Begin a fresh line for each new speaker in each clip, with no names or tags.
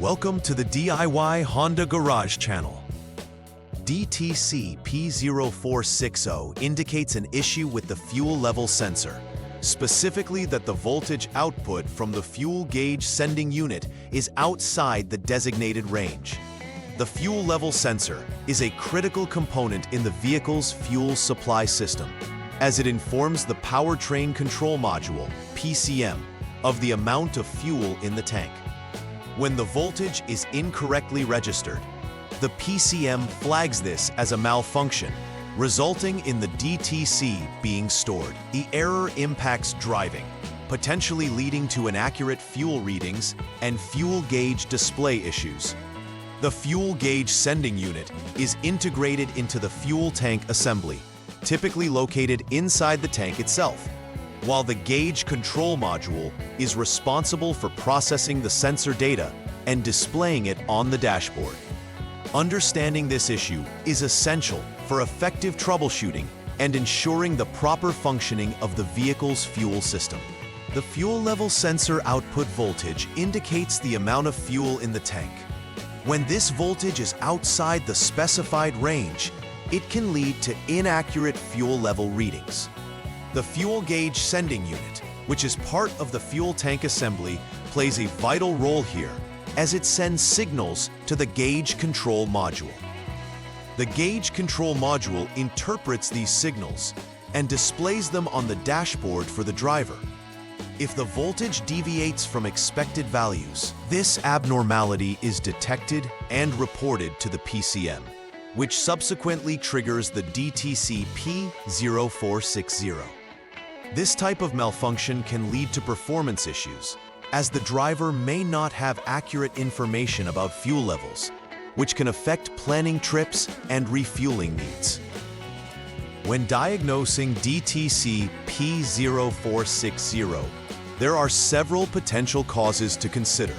Welcome to the DIY Honda Garage channel. DTC P0460 indicates an issue with the fuel level sensor, specifically that the voltage output from the fuel gauge sending unit is outside the designated range. The fuel level sensor is a critical component in the vehicle's fuel supply system, as it informs the powertrain control module, PCM, of the amount of fuel in the tank. When the voltage is incorrectly registered, the PCM flags this as a malfunction, resulting in the DTC being stored. The error impacts driving, potentially leading to inaccurate fuel readings and fuel gauge display issues. The fuel gauge sending unit is integrated into the fuel tank assembly, typically located inside the tank itself, while the gauge control module is responsible for processing the sensor data and displaying it on the dashboard. Understanding this issue is essential for effective troubleshooting and ensuring the proper functioning of the vehicle's fuel system. The fuel level sensor output voltage indicates the amount of fuel in the tank. When this voltage is outside the specified range, it can lead to inaccurate fuel level readings. The fuel gauge sending unit, which is part of the fuel tank assembly, plays a vital role here as it sends signals to the gauge control module. The gauge control module interprets these signals and displays them on the dashboard for the driver. If the voltage deviates from expected values, this abnormality is detected and reported to the PCM, which subsequently triggers the DTC P0460. This type of malfunction can lead to performance issues, as the driver may not have accurate information about fuel levels, which can affect planning trips and refueling needs. When diagnosing DTC P0460, there are several potential causes to consider.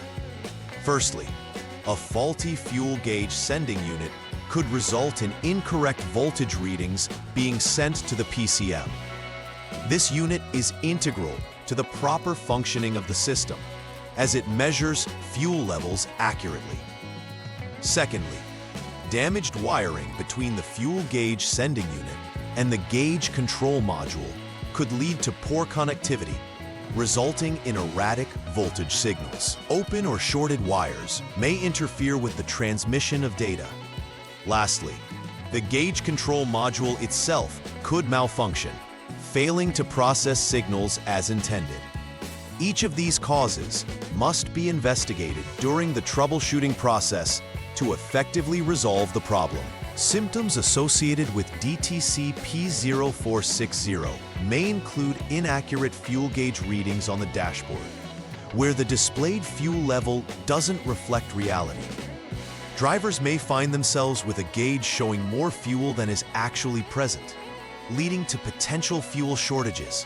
Firstly, a faulty fuel gauge sending unit could result in incorrect voltage readings being sent to the PCM. This unit is integral to the proper functioning of the system, as it measures fuel levels accurately. Secondly, damaged wiring between the fuel gauge sending unit and the gauge control module could lead to poor connectivity, resulting in erratic voltage signals. Open or shorted wires may interfere with the transmission of data. Lastly, the gauge control module itself could malfunction, failing to process signals as intended. Each of these causes must be investigated during the troubleshooting process to effectively resolve the problem. Symptoms associated with DTC P0460 may include inaccurate fuel gauge readings on the dashboard, where the displayed fuel level doesn't reflect reality. Drivers may find themselves with a gauge showing more fuel than is actually present, leading to potential fuel shortages.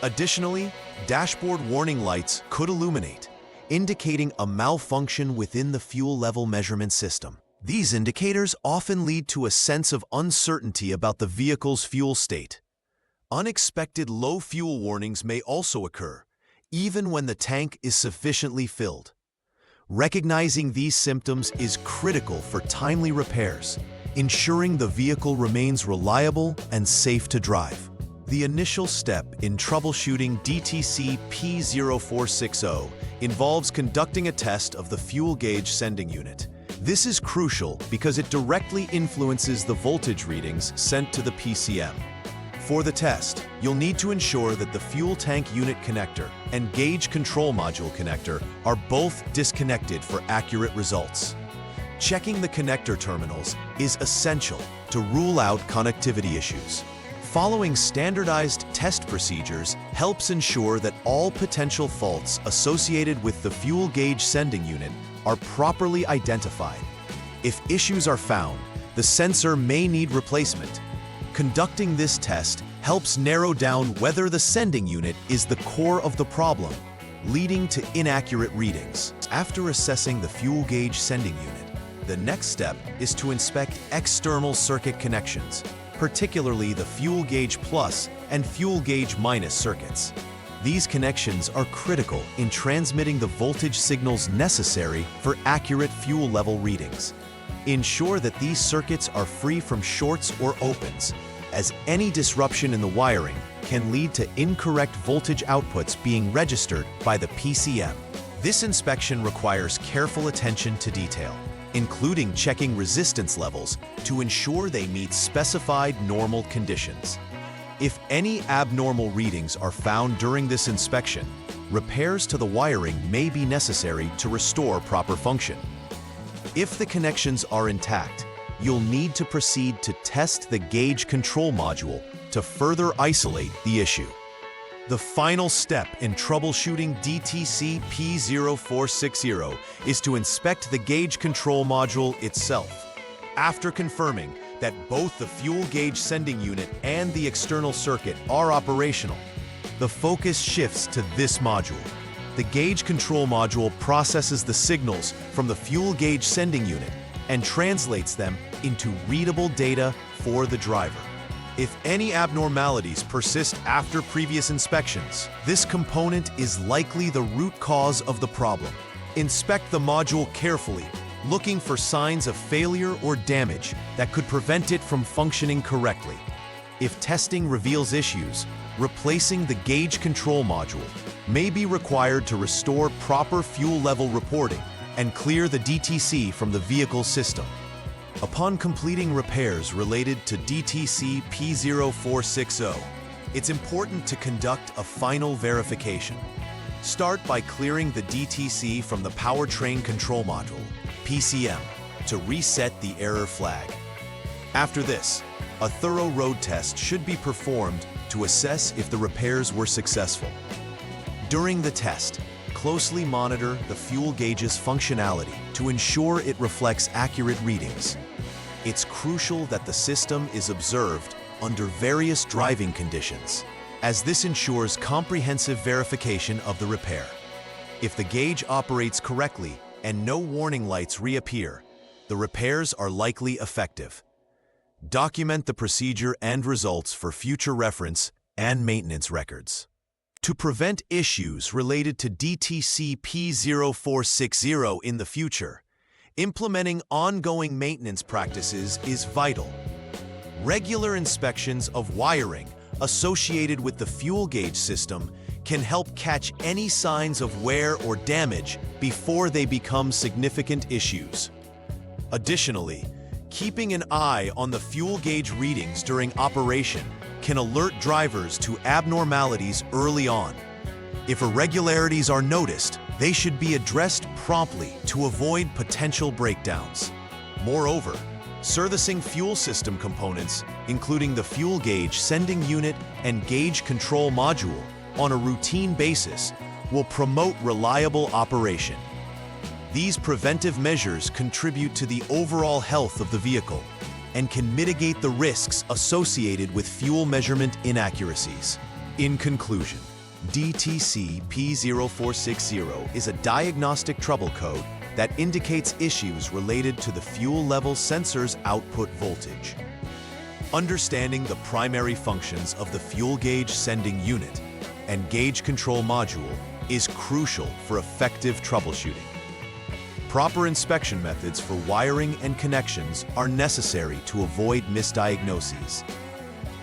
Additionally, dashboard warning lights could illuminate, indicating a malfunction within the fuel level measurement system. These indicators often lead to a sense of uncertainty about the vehicle's fuel state. Unexpected low fuel warnings may also occur, even when the tank is sufficiently filled. Recognizing these symptoms is critical for timely repairs, ensuring the vehicle remains reliable and safe to drive. The initial step in troubleshooting DTC P0460 involves conducting a test of the fuel gauge sending unit. This is crucial because it directly influences the voltage readings sent to the PCM. For the test, you'll need to ensure that the fuel tank unit connector and gauge control module connector are both disconnected for accurate results. Checking the connector terminals is essential to rule out connectivity issues. Following standardized test procedures helps ensure that all potential faults associated with the fuel gauge sending unit are properly identified. If issues are found, the sensor may need replacement. Conducting this test helps narrow down whether the sending unit is the core of the problem, leading to inaccurate readings. After assessing the fuel gauge sending unit, the next step is to inspect external circuit connections, particularly the fuel gauge plus and fuel gauge minus circuits. These connections are critical in transmitting the voltage signals necessary for accurate fuel level readings. Ensure that these circuits are free from shorts or opens, as any disruption in the wiring can lead to incorrect voltage outputs being registered by the PCM. This inspection requires careful attention to detail, including checking resistance levels to ensure they meet specified normal conditions. If any abnormal readings are found during this inspection, repairs to the wiring may be necessary to restore proper function. If the connections are intact, you'll need to proceed to test the gauge control module to further isolate the issue. The final step in troubleshooting DTC P0460 is to inspect the gauge control module itself. After confirming that both the fuel gauge sending unit and the external circuit are operational, the focus shifts to this module. The gauge control module processes the signals from the fuel gauge sending unit and translates them into readable data for the driver. If any abnormalities persist after previous inspections, this component is likely the root cause of the problem. Inspect the module carefully, looking for signs of failure or damage that could prevent it from functioning correctly. If testing reveals issues, replacing the gauge control module may be required to restore proper fuel level reporting and clear the DTC from the vehicle system. Upon completing repairs related to DTC P0460, it's important to conduct a final verification. Start by clearing the DTC from the powertrain control module, PCM, to reset the error flag. After this, a thorough road test should be performed to assess if the repairs were successful. During the test, closely monitor the fuel gauge's functionality to ensure it reflects accurate readings. It's crucial that the system is observed under various driving conditions, as this ensures comprehensive verification of the repair. If the gauge operates correctly and no warning lights reappear, the repairs are likely effective. Document the procedure and results for future reference and maintenance records. To prevent issues related to DTC P0460 in the future, implementing ongoing maintenance practices is vital. Regular inspections of wiring associated with the fuel gauge system can help catch any signs of wear or damage before they become significant issues. Additionally, keeping an eye on the fuel gauge readings during operation can alert drivers to abnormalities early on. If irregularities are noticed, they should be addressed promptly to avoid potential breakdowns. Moreover, servicing fuel system components, including the fuel gauge sending unit and gauge control module, on a routine basis will promote reliable operation. These preventive measures contribute to the overall health of the vehicle and can mitigate the risks associated with fuel measurement inaccuracies. In conclusion, DTC P0460 is a diagnostic trouble code that indicates issues related to the fuel level sensor's output voltage. Understanding the primary functions of the fuel gauge sending unit and gauge control module is crucial for effective troubleshooting. Proper inspection methods for wiring and connections are necessary to avoid misdiagnoses.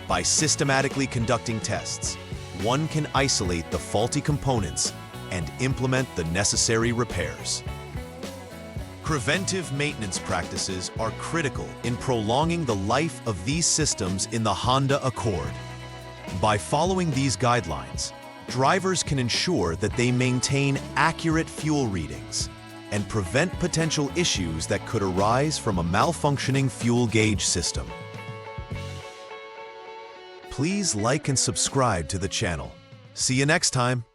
By systematically conducting tests, one can isolate the faulty components and implement the necessary repairs. Preventive maintenance practices are critical in prolonging the life of these systems in the Honda Accord. By following these guidelines, drivers can ensure that they maintain accurate fuel readings and prevent potential issues that could arise from a malfunctioning fuel gauge system. Please like and subscribe to the channel. See you next time.